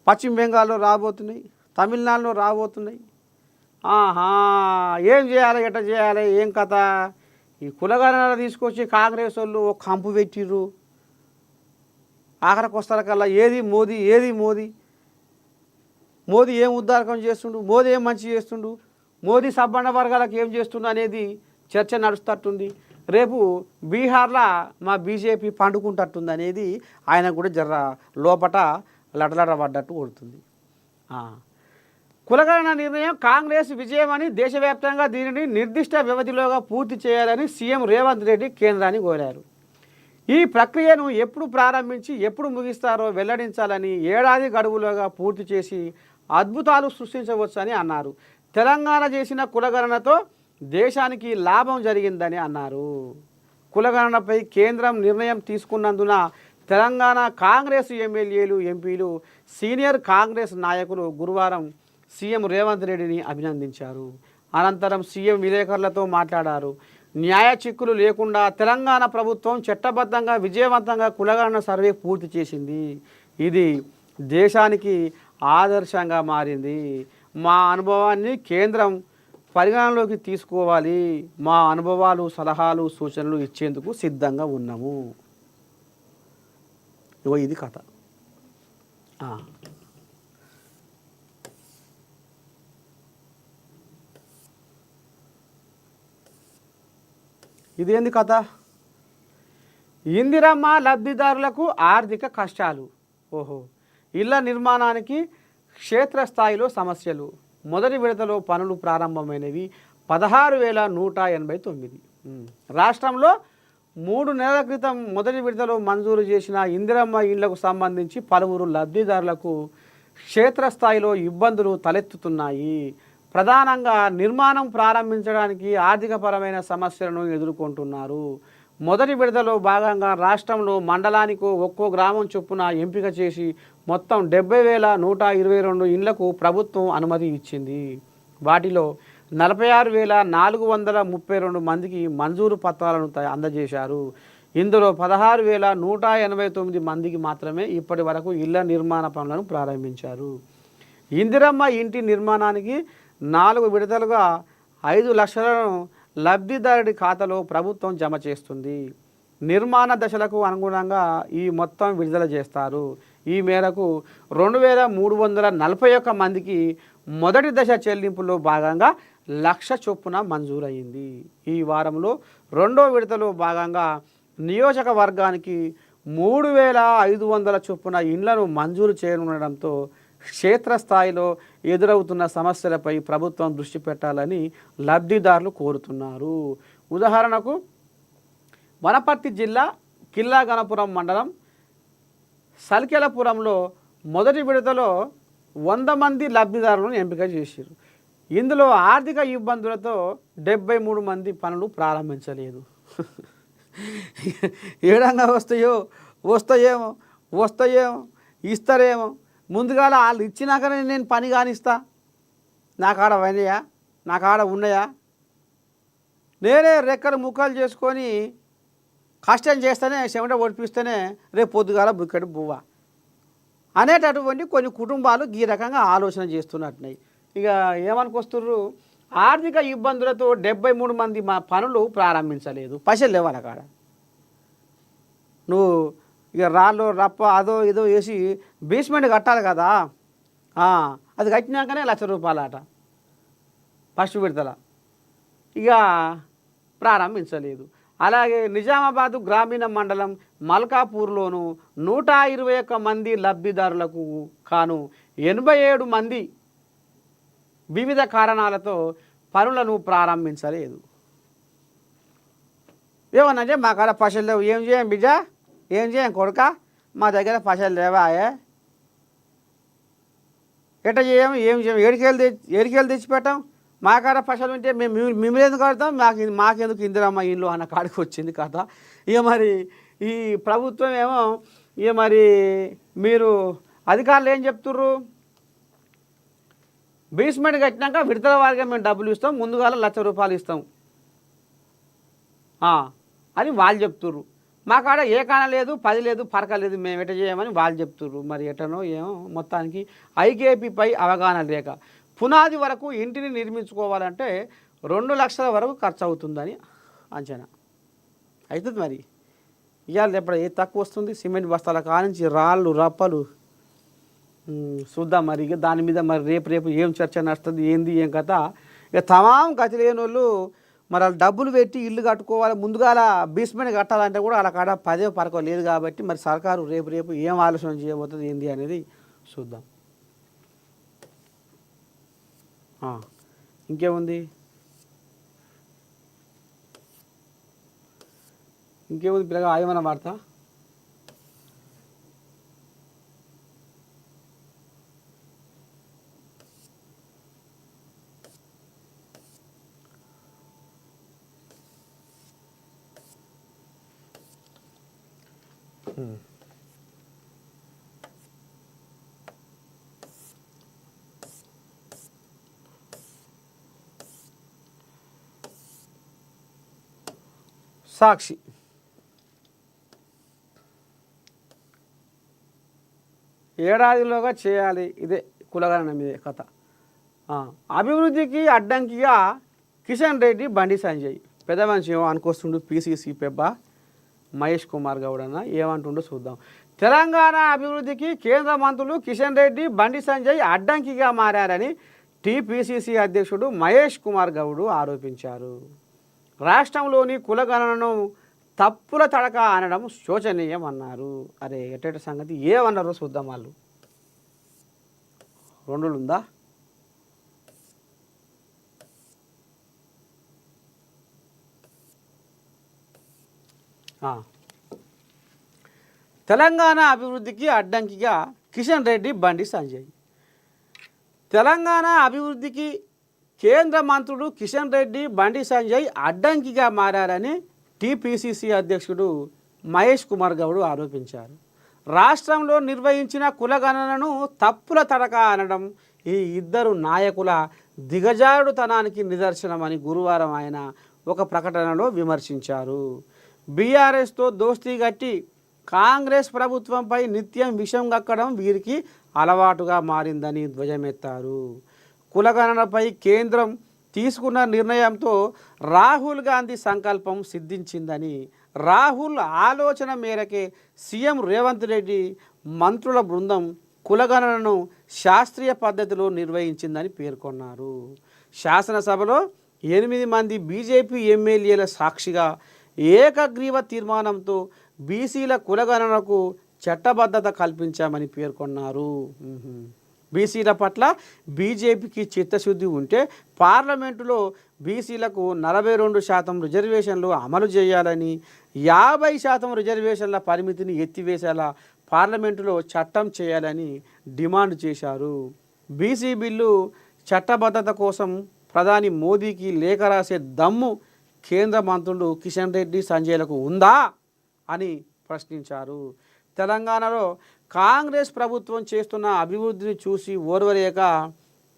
పశ్చిమ బెంగాల్లో రాబోతున్నాయి, తమిళనాడులో రాబోతున్నాయి. ఏం చేయాలి, ఎట్లా చేయాలి, ఏం కథ? ఈ కులగణన తీసుకొచ్చి కాంగ్రెస్ వాళ్ళు ఒక కంపు పెట్టిర్రు. ఆఖరికి వస్తారు కల్లా ఏది మోదీ మోదీ ఏం ఉద్దారకం చేస్తుండు, మోదీ ఏం మంచి చేస్తుండు, మోదీ సబ్బండ వర్గాలకు ఏం చేస్తుండు అనేది చర్చ నడుస్తట్టుంది. రేపు బీహార్లో మా బీజేపీ పండుకుంటట్టుంది అనేది ఆయన కూడా జర్ర లోపట లటలట పడ్డట్టు కొడుతుంది. కులగణన నిర్ణయం కాంగ్రెస్ విజయం అని దేశవ్యాప్తంగా దీనిని నిర్దిష్ట వ్యవధిలోగా పూర్తి చేయాలని సీఎం రేవంత్ రెడ్డి కేంద్రాన్ని కోరారు. ఈ ప్రక్రియను ఎప్పుడు ప్రారంభించి ఎప్పుడు ముగిస్తారో వెల్లడించాలని, ఏడాది గడువులోగా పూర్తి చేసి అద్భుతాలు సృష్టించవచ్చని అన్నారు. తెలంగాణ చేసిన కులగణనతో దేశానికి లాభం జరిగిందని అన్నారు. కులగణనపై కేంద్రం నిర్ణయం తీసుకున్నందున తెలంగాణ కాంగ్రెస్ ఎమ్మెల్యేలు, ఎంపీలు, సీనియర్ కాంగ్రెస్ నాయకులు గురువారం సీఎం రేవంత్ రెడ్డిని అభినందించారు. అనంతరం సీఎం విలేకరులతో మాట్లాడారు. న్యాయ చిక్కులు లేకుండా తెలంగాణ ప్రభుత్వం చట్టబద్ధంగా విజయవంతంగా కులగణన సర్వే పూర్తి చేసింది. ఇది దేశానికి ఆదర్శంగా మారింది. మా అనుభవాన్ని కేంద్రం పరిగణనలోకి తీసుకోవాలి. మా అనుభవాలు, సలహాలు, సూచనలు ఇచ్చేందుకు సిద్ధంగా ఉన్నాము. ఇది కథ. ఇదేంది కథ? ఇందిరమ్మ లబ్ధిదారులకు ఆర్థిక కష్టాలు. ఇళ్ల నిర్మాణానికి క్షేత్రస్థాయిలో సమస్యలు. మొదటి విడతలో పనులు ప్రారంభమైనవి 16,189. రాష్ట్రంలో 3 నెలల క్రితం మొదటి విడతలో మంజూరు చేసిన ఇందిరమ్మ ఇండ్లకు సంబంధించి పలువురు లబ్ధిదారులకు క్షేత్రస్థాయిలో ఇబ్బందులు తలెత్తుతున్నాయి. ప్రధానంగా నిర్మాణం ప్రారంభించడానికి ఆర్థికపరమైన సమస్యలను ఎదుర్కొంటున్నారు. మొదటి విడతలో భాగంగా రాష్ట్రంలో మండలానికి ఒక్కో గ్రామం చొప్పున ఎంపిక చేసి మొత్తం 70,122 ఇండ్లకు ప్రభుత్వం అనుమతి ఇచ్చింది. వాటిలో 46,432 మందికి మంజూరు పత్రాలను అందజేశారు. ఇందులో 16,189 మందికి మాత్రమే ఇప్పటి వరకు ఇళ్ల నిర్మాణ పనులను ప్రారంభించారు. ఇందిరమ్మ ఇంటి నిర్మాణానికి 4 విడతలుగా 5 లక్షలను లబ్ధిదారుడి ఖాతాలో ప్రభుత్వం జమ చేస్తుంది. నిర్మాణ దశలకు అనుగుణంగా ఈ మొత్తం విడుదల చేస్తారు. ఈ మేరకు 2,341 మందికి మొదటి దశ చెల్లింపులో భాగంగా 1,00,000 చొప్పున మంజూరయ్యింది. ఈ వారంలో రెండో విడతలో భాగంగా నియోజకవర్గానికి 3,500 చొప్పున ఇండ్లను మంజూరు చేయనుండడంతో క్షేత్రస్థాయిలో ఎదురవుతున్న సమస్యలపై ప్రభుత్వం దృష్టి పెట్టాలని లబ్ధిదారులు కోరుతున్నారు. ఉదాహరణకు వనపర్తి జిల్లా కిల్లాగనపురం మండలం సల్కెలపురంలో మొదటి విడతలో 100 మంది లబ్ధిదారులను ఎంపిక చేశారు. ఇందులో ఆర్థిక ఇబ్బందులతో 73 మంది పనులు ప్రారంభించలేదు. ఏడంగా వస్తాయేమో ఇస్తారేమో, ముందుగాల వాళ్ళు ఇచ్చినాకనే నేను పని కానిస్తా, నాకాడ అయినాయా, నాకాడ ఉన్నాయా, నేనే రెక్కలు ముక్కలు చేసుకొని కష్టం చేస్తేనే చెమట ఒడిపిస్తేనే రేపు పొద్దుగాల బుక్కడి బువ్వ అనేటటువంటి కొన్ని కుటుంబాలు ఈ రకంగా ఆలోచన చేస్తున్నట్టున్నాయి. ఇక ఏమనుకొస్తుర్రు, ఆర్థిక ఇబ్బందులతో 73 మంది మా పనులు ప్రారంభించలేదు. పైసలు లేవు వాళ్ళ కాడ. నువ్వు ఇక రాళ్ళు రప్ప అదో ఏదో వేసి బేస్మెంట్ కట్టాలి కదా, అది కట్టినాకనే 1,00,000 రూపాయలు అట ఫస్ట్ విడతల. ఇక ప్రారంభించలేదు. అలాగే నిజామాబాదు గ్రామీణ మండలం మల్కాపూర్లోను 121 మంది లబ్ధిదారులకు కాను 87 మంది వివిధ కారణాలతో పనులను ప్రారంభించలేదు. ఏమన్నంటే మా కాడ పైసలు లేవు, ఏం చేయం బిడ్డ, ఏం చేయం కొడుక, మా దగ్గర పైసలు లేవా, ఎట్ట చేయం, ఏం చేయం, ఏడికెళ్ళి తెచ్చిపెట్టాం, మా కాడ పైసలు ఉంటే మేము మిమ్మల్ని ఎందుకు కడతాం, మాకెందుకు ఇందిరమ్మ ఇల్లు అన్న కాడికి వచ్చింది కథ. ఇక మరి ఈ ప్రభుత్వం ఏమో ఇక మరి మీరు అధికారులు ఏం చెప్తుర్రు, బేస్మెంట్ కట్టినాక విడతల వారిగా మేము డబ్బులు ఇస్తాం, ముందుగా 1,00,000 రూపాయలు ఇస్తాం అని వాళ్ళు చెప్తుర్రు. మా కాడ ఏ కాన లేదు, 10 లేదు, పరకలేదు, మేము ఎట చేయమని వాళ్ళు చెప్తుర్రు. మరి ఎటనో ఏమో మొత్తానికి ఐకేపీపై అవగాహన లేక పునాది వరకు ఇంటిని నిర్మించుకోవాలంటే 2 లక్షల వరకు ఖర్చు అవుతుందని అంచనా. అవుతుంది మరి. ఇవాళ ఎప్పుడు ఏ తక్కువ వస్తుంది, సిమెంట్ బస్తాల కానించి రాళ్ళు రప్పలు చూద్దాం. మరి ఇక దాని మీద మరి రేపు ఏం చర్చ నడుస్తుంది, ఏంది ఏం కథ. ఇక తమాం గతి లేని వాళ్ళు మరి వాళ్ళు డబ్బులు పెట్టి ఇల్లు కట్టుకోవాలి, ముందుగా బేస్మెంట్ కట్టాలంటే కూడా వాళ్ళ కాడ 10 పరకో లేదు. కాబట్టి మరి సర్కారు రేపు ఏం ఆలోచన చేయబోతుంది ఏంది అనేది చూద్దాం. ఇంకేముంది పిల్లగా ఆయమన్న వార్త. సాక్షి ఏడాదిలోగా చేయాలి, ఇదే కులగణన మీదే కథ. అభివృద్ధికి అడ్డంకిగా కిషన్ రెడ్డి, బండి సంజయ్. పెద్ద మనిషి ఏమో అనుకొస్తుండు, పిసిసి పెబ్బ మహేష్ కుమార్ గౌడ్ అన్న ఏమంటుండో చూద్దాం. తెలంగాణ అభివృద్ధికి కేంద్ర మంత్రులు కిషన్ రెడ్డి, బండి సంజయ్ అడ్డంకిగా మారారని టీపీసీసీ అధ్యక్షుడు మహేష్ కుమార్ గౌడ్ ఆరోపించారు. రాష్ట్రంలోని కులగణనను తప్పుల తడక అనడం శోచనీయం అన్నారు. అరే ఎట్టేట సంగతి ఏమన్నారో చూద్దాం. వాళ్ళు 2 ఉందా, తెలంగాణ అభివృద్ధికి అడ్డంకిగా కిషన్ రెడ్డి, బండి సంజయ్. తెలంగాణ అభివృద్ధికి కేంద్ర మంత్రుడు కిషన్ రెడ్డి, బండి సంజయ్ అడ్డంకిగా మారారని టీపీసీసీ అధ్యక్షుడు మహేష్ కుమార్ గౌడ్ ఆరోపించారు. రాష్ట్రంలో నిర్వహించిన కులగణనను తప్పుల తడక అనడం ఈ ఇద్దరు నాయకుల దిగజారుడుతనానికి నిదర్శనమని గురువారం ఆయన ఒక ప్రకటనలో విమర్శించారు. బీఆర్ఎస్తో దోస్తీ గట్టి కాంగ్రెస్ ప్రభుత్వంపై నిత్యం విషం కక్కడం వీరికి అలవాటుగా మారిందని ధ్వజమెత్తారు. కులగణనపై కేంద్రం తీసుకున్న నిర్ణయంతో రాహుల్ గాంధీ సంకల్పం సిద్ధించిందని, రాహుల్ ఆలోచన మేరకే సీఎం రేవంత్ రెడ్డి మంత్రుల బృందం కులగణనను శాస్త్రీయ పద్ధతిలో నిర్వహించిందని పేర్కొన్నారు. శాసనసభలో 8 మంది బీజేపీ ఎమ్మెల్యేల సాక్షిగా ఏకగ్రీవ తీర్మానంతో బీసీల కులగణనకు చట్టబద్ధత కల్పించామని పేర్కొన్నారు. బీసీల పట్ల బీజేపీకి చిత్తశుద్ధి ఉంటే పార్లమెంటులో బీసీలకు 42% రిజర్వేషన్లు అమలు చేయాలని, 50% రిజర్వేషన్ల పరిమితిని ఎత్తివేసేలా పార్లమెంటులో చట్టం చేయాలని డిమాండ్ చేశారు. బీసీ బిల్లు చట్టబద్ధత కోసం ప్రధాని మోదీకి లేఖ రాసే దమ్ము కేంద్ర మంత్రులు కిషన్ రెడ్డి, సంజయ్లకు ఉందా అని ప్రశ్నించారు. తెలంగాణలో కాంగ్రెస్ ప్రభుత్వం చేస్తున్న అభివృద్ధిని చూసి ఓర్వలేక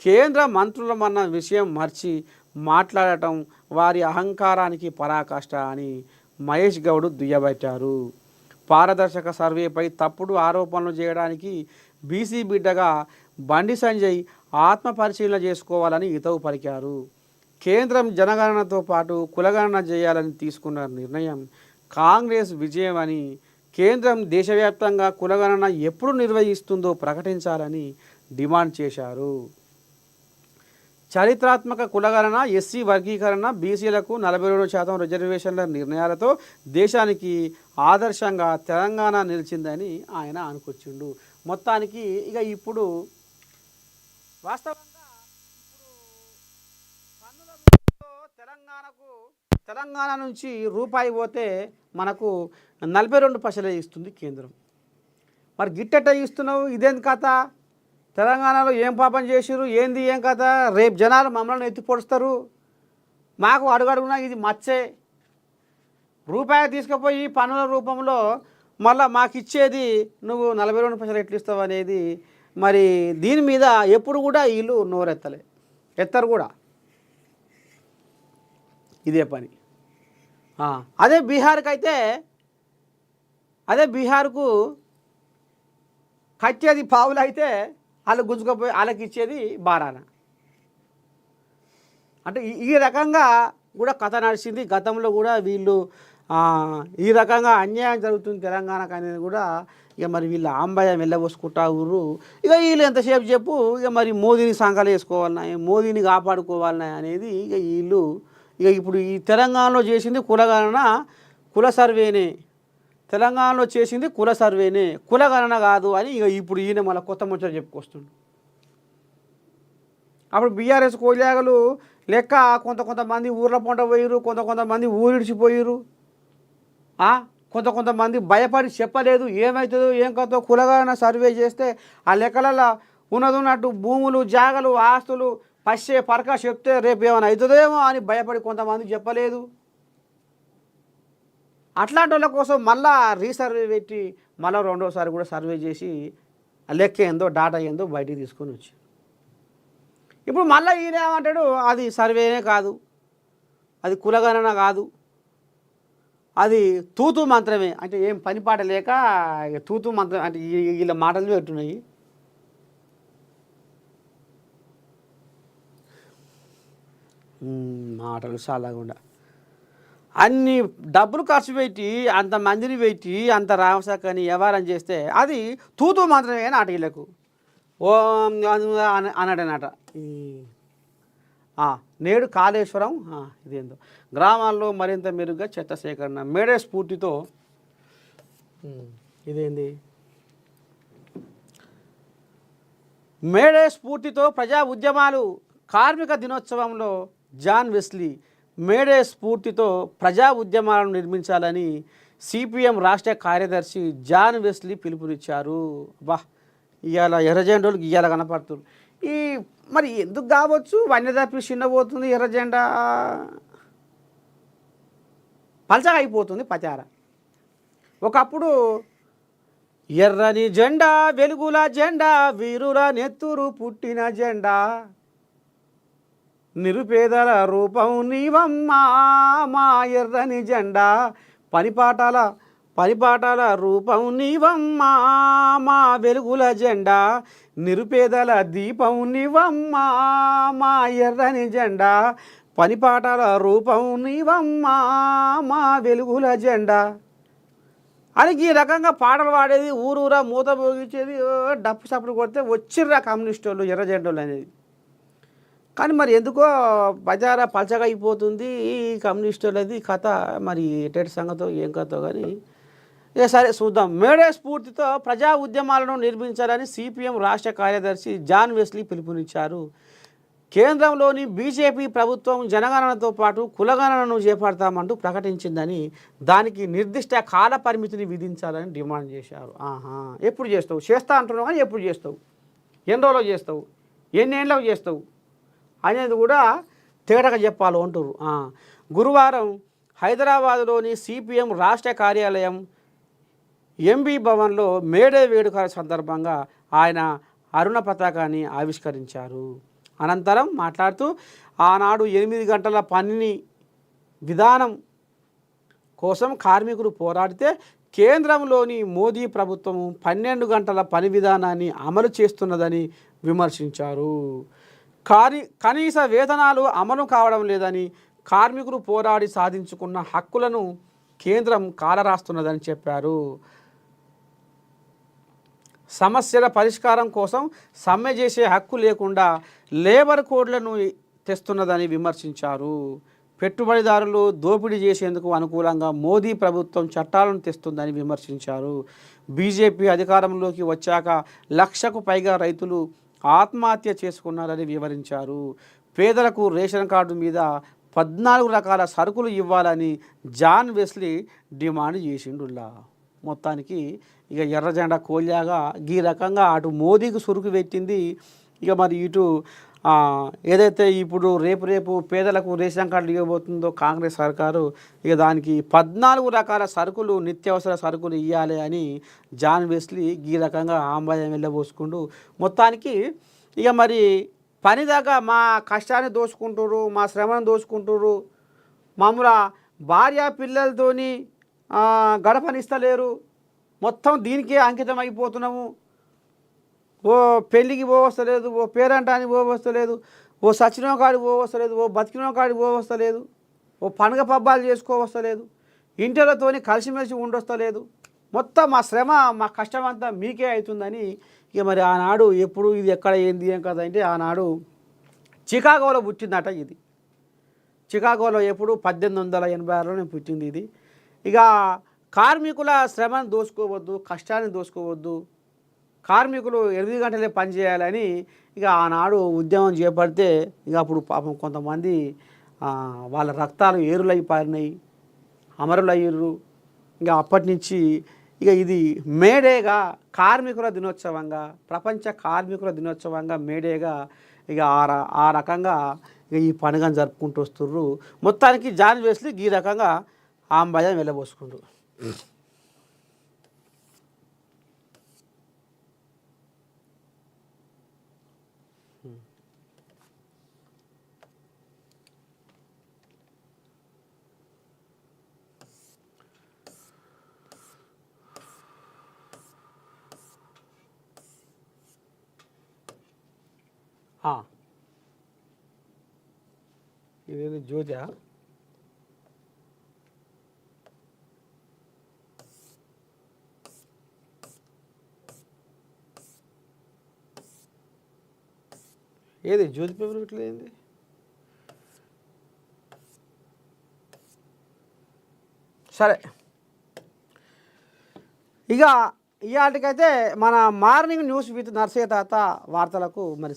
కేంద్ర మంత్రులమన్న విషయం మర్చి మాట్లాడటం వారి అహంకారానికి పరాకాష్ట అని మహేష్ గౌడ్ దుయ్యబట్టారు. పారదర్శక సర్వేపై తప్పుడు ఆరోపణలు చేయడానికి బీసీ బిడ్డగా బండి సంజయ్ ఆత్మపరిశీలన చేసుకోవాలని హితవు పలికారు. కేంద్రం జనగణనతో పాటు కులగణన చేయాలని తీసుకున్న నిర్ణయం కాంగ్రెస్ విజయం అని, కేంద్రం దేశవ్యాప్తంగా కులగణన ఎప్పుడు నిర్వహిస్తుందో ప్రకటించాలని డిమాండ్ చేశారు. చరిత్రాత్మక కులగణన, ఎస్సీ వర్గీకరణ, బీసీలకు 42% రిజర్వేషన్ల నిర్ణయాలతో దేశానికి ఆదర్శంగా తెలంగాణ నిలిచిందని ఆయన అనుకొచ్చిండు. మొత్తానికి ఇక ఇప్పుడు వాస్తవంగా పన్నుల రూపంలో తెలంగాణ నుంచి రూపాయి పోతే మనకు 42% ఇస్తుంది కేంద్రం. మరి గిట్టెట్ట ఇస్తున్నావు, ఇదేం కథ? తెలంగాణలో ఏం పాపం చేసిరు, ఏంది ఏం కథ? రేపు జనాలు మమ్మల్ని ఎత్తి పొడుస్తారు. మాకు అడుగడుగునా ఇది మచ్చే. రూపాయి తీసుకుపోయి పన్నుల రూపంలో మళ్ళీ మాకు ఇచ్చేది నువ్వు 42% ఎట్లు ఇస్తావు అనేది, మరి దీని మీద ఎప్పుడు కూడా వీళ్ళు ఎత్తరు కూడా. ఇదే పని. అదే బీహార్కు కట్టేది పావులు అయితే వాళ్ళు గుంజుకపోయి వాళ్ళకి ఇచ్చేది బారాన. అంటే ఈ రకంగా కూడా కథ నడిచింది. గతంలో కూడా వీళ్ళు ఈ రకంగా అన్యాయం జరుగుతుంది తెలంగాణకు అనేది కూడా ఇక మరి వీళ్ళు ఆంబయం వెళ్ళబోసుకుంటా ఊరు. ఇక వీళ్ళు ఎంతసేపు చెప్పు ఇక మరి మోదీని సంకలు వేసుకోవాలన్నా, మోదీని కాపాడుకోవాలన్నా అనేది ఇక వీళ్ళు ఇప్పుడు ఈ తెలంగాణలో చేసింది కులగణన, కుల సర్వేనే. తెలంగాణలో చేసింది కుల సర్వేనే, కులగణన కాదు అని ఇక ఇప్పుడు ఈయన మళ్ళీ కొత్త ముచ్చట చెప్పుకొస్తుండు. అప్పుడు బీఆర్ఎస్ కోలియాగలు లెక్క కొంతమంది ఊర్ల పొంట పోయిరు, కొంతమంది ఊరిడిచిపోయిరు, కొంతమంది భయపడి చెప్పలేదు ఏమవుతుందో ఏం కథో. కులగణన సర్వే చేస్తే ఆ లెక్కలలో ఉన్నట్టు భూములు, జాగలు, ఆస్తులు పరక చెప్తే రేపు ఏమైనా అవుతుందేమో అని భయపడి కొంతమంది చెప్పలేదు. అట్లాంటి వాళ్ళ కోసం మళ్ళా రీసర్వే పెట్టి మళ్ళీ రెండోసారి కూడా సర్వే చేసి లెక్క ఏందో డాటా ఏందో బయటికి తీసుకొని వచ్చి ఇప్పుడు మళ్ళీ ఈయన ఏమంటాడు, అది సర్వేనే కాదు, అది కులగణన కాదు, అది తూతూ మంత్రమే. అంటే ఏం పనిపాట లేక తూతూ మంత్రం అంటే వీళ్ళ మాటలు పెట్టున్నాయి. మాటలు చాలాకుండా అన్ని డబ్బులు ఖర్చు పెట్టి అంతమందిని పెట్టి అంత రామశాఖని వ్యవహారం చేస్తే అది తూతూ మాత్రమే నాటకీలకు ఓ అన్నాడనట. నేడు కాళేశ్వరం ఇదేందో గ్రామాల్లో మరింత మెరుగ్గా చెత్త సేకరణ మేడే స్ఫూర్తితో. ఇదేంది మేడే స్ఫూర్తితో ప్రజా ఉద్యమాలు. కార్మిక దినోత్సవంలో జాన్ వెస్లీ మేడే స్ఫూర్తితో ప్రజా ఉద్యమాలను నిర్మించాలని సిపిఎం రాష్ట్ర కార్యదర్శి జాన్ వెస్లీ పిలుపునిచ్చారు. ఇవాళ ఎర్రజెండోళ్ళకి ఇవాళ కనపడుతున్నారు. ఈ మరి ఎందుకు కావచ్చు వన్యదప్పి చిన్నపోతుంది ఎర్ర జెండా పలచగా అయిపోతుంది పచార. ఒకప్పుడు ఎర్రని జెండా వెలుగుల జెండా వీరుల నెత్తురు పుట్టిన జెండా నిరుపేదల రూపం నీవమ్మా మా ఎర్రని జెండా పనిపాటాల రూపం నీవమ్మా మా వెలుగుల జెండా నిరుపేదల దీపం నీవమ్మా మా ఎర్రని జెండా పనిపాటాల రూపం నీవమ్మా మా వెలుగుల జెండా అని ఈ రకంగా పాటలు పాడేది ఊరూరా మూత పోగించేది డప్పు సప్పుడు కొడితే వచ్చిర్రా కమ్యూనిస్ట్ వాళ్ళు ఎర్ర జెండోళ్ళు అనేది. కానీ మరి ఎందుకో బజారా పలచగా అయిపోతుంది ఈ కమ్యూనిస్ట్ వాళ్ళది కథ. మరి ఎటేటి సంగతో ఏం కథో కానీ ఇక సరే చూద్దాం. మేడే స్ఫూర్తితో ప్రజా ఉద్యమాలను నిర్మించాలని సిపిఎం రాష్ట్ర కార్యదర్శి జాన్ వెస్లీ పిలుపునిచ్చారు. కేంద్రంలోని బీజేపీ ప్రభుత్వం జనగణనతో పాటు కులగణనను చేపడతామంటూ ప్రకటించిందని, దానికి నిర్దిష్ట కాల పరిమితిని విధించాలని డిమాండ్ చేశారు. ఎప్పుడు చేస్తావు? చేస్తా అంటున్నావు కానీ ఎప్పుడు చేస్తావు? ఎన్ని రోజులు చేస్తావు? ఎన్ని ఏళ్ళకు చేస్తావు అనేది కూడా తేటగా చెప్పాలి అంటారు. గురువారం హైదరాబాదులోని సిపిఎం రాష్ట్ర కార్యాలయం ఎంబీ భవన్లో మేడే వేడుకల సందర్భంగా ఆయన అరుణ పతాకాన్ని ఆవిష్కరించారు. అనంతరం మాట్లాడుతూ ఆనాడు 8 గంటల పనిని విధానం కోసం కార్మికులు పోరాడితే కేంద్రంలోని మోదీ ప్రభుత్వం 12 గంటల పని విధానాన్ని అమలు చేస్తున్నదని విమర్శించారు. కనీస వేతనాలు అమలు కావడం లేదని, కార్మికులు పోరాడి సాధించుకున్న హక్కులను కేంద్రం కాలరాస్తున్నదని చెప్పారు. సమస్యల పరిష్కారం కోసం సమ్మె చేసే హక్కు లేకుండా లేబర్ కోడ్లను తెస్తున్నదని విమర్శించారు. పెట్టుబడిదారులు దోపిడీ చేసేందుకు అనుకూలంగా మోదీ ప్రభుత్వం చట్టాలను తెస్తుందని విమర్శించారు. బీజేపీ అధికారంలోకి వచ్చాక 1,00,000కు పైగా రైతులు ఆత్మహత్య చేసుకున్నారని వివరించారు. పేదలకు రేషన్ కార్డు మీద 14 రకాల సరుకులు ఇవ్వాలని జాన్ వెస్లీ డిమాండ్ చేసిండుల్లా. మొత్తానికి ఇక ఎర్ర జెండా కోల్యాగా ఈ రకంగా అటు మోదీకి సురుకు పెట్టింది. ఇక మరి ఇటు ఏదైతే ఇప్పుడు రేపు పేదలకు రేషన్ కార్డులు ఇవ్వబోతుందో కాంగ్రెస్ సర్కారు, ఇక దానికి 14 రకాల సరుకులు నిత్యావసర సరుకులు ఇవ్వాలి అని జాన్ వెస్లీ ఈ రకంగా ఆంబాయం వెళ్ళబోసుకుంటూ మొత్తానికి ఇక మరి పని దాకా మా కష్టాన్ని దోచుకుంటారు, మా శ్రమను దోచుకుంటారు, మామూలు భార్య పిల్లలతోని గడపనిస్తలేరు, మొత్తం దీనికే అంకితం అయిపోతున్నాము. ఓ పెళ్ళికి పోవస్తలేదు, ఓ పేరంటానికి పోవస్తలేదు, ఓ సచిన కాడికి పోవస్తలేదు, ఓ బతికిన కాడికి పోవస్తలేదు, ఓ పండుగ పబ్బాలు చేసుకోవస్తలేదు, ఇంటిలతోని కలిసిమెలిసి ఉండొస్తలేదు, మొత్తం మా శ్రమ మా కష్టం అంతా మీకే అవుతుందని ఇక మరి ఆనాడు ఎప్పుడు ఇది ఎక్కడ ఏంది ఏం కదా అంటే ఆనాడు చికాగోలో పుట్టిందట. ఇది చికాగోలో ఎప్పుడు 1886లోనే పుట్టింది ఇది. ఇక కార్మికుల శ్రమను దోసుకోవద్దు, కష్టాన్ని దోసుకోవద్దు, కార్మికులు 8 గంటలే పనిచేయాలని ఇక ఆనాడు ఉద్యమం చేపడితే ఇక అప్పుడు పాపం కొంతమంది వాళ్ళ రక్తాలు ఏరులై పారినాయి, అమరులయ్యారు. ఇంకా అప్పటి నుంచి ఇక ఇది మేడేగా కార్మికుల దినోత్సవంగా, ప్రపంచ కార్మికుల దినోత్సవంగా మేడేగా ఇక ఆ రకంగా ఇక ఈ పండుగను జరుపుకుంటూ వస్తుర్రు. మొత్తానికి జాన్ వెస్లీ ఈ రకంగా ఆంబాయం వెళ్ళబోసుకుంటారు. ఇదేది జ్యోతి ఏది జ్యోతి పేపర్ ఇట్లా ఏంది? సరే ఇక ఇవాటికైతే మన మార్నింగ్ న్యూస్ విత్ నర్సయ్య తాత వార్తలకు మరి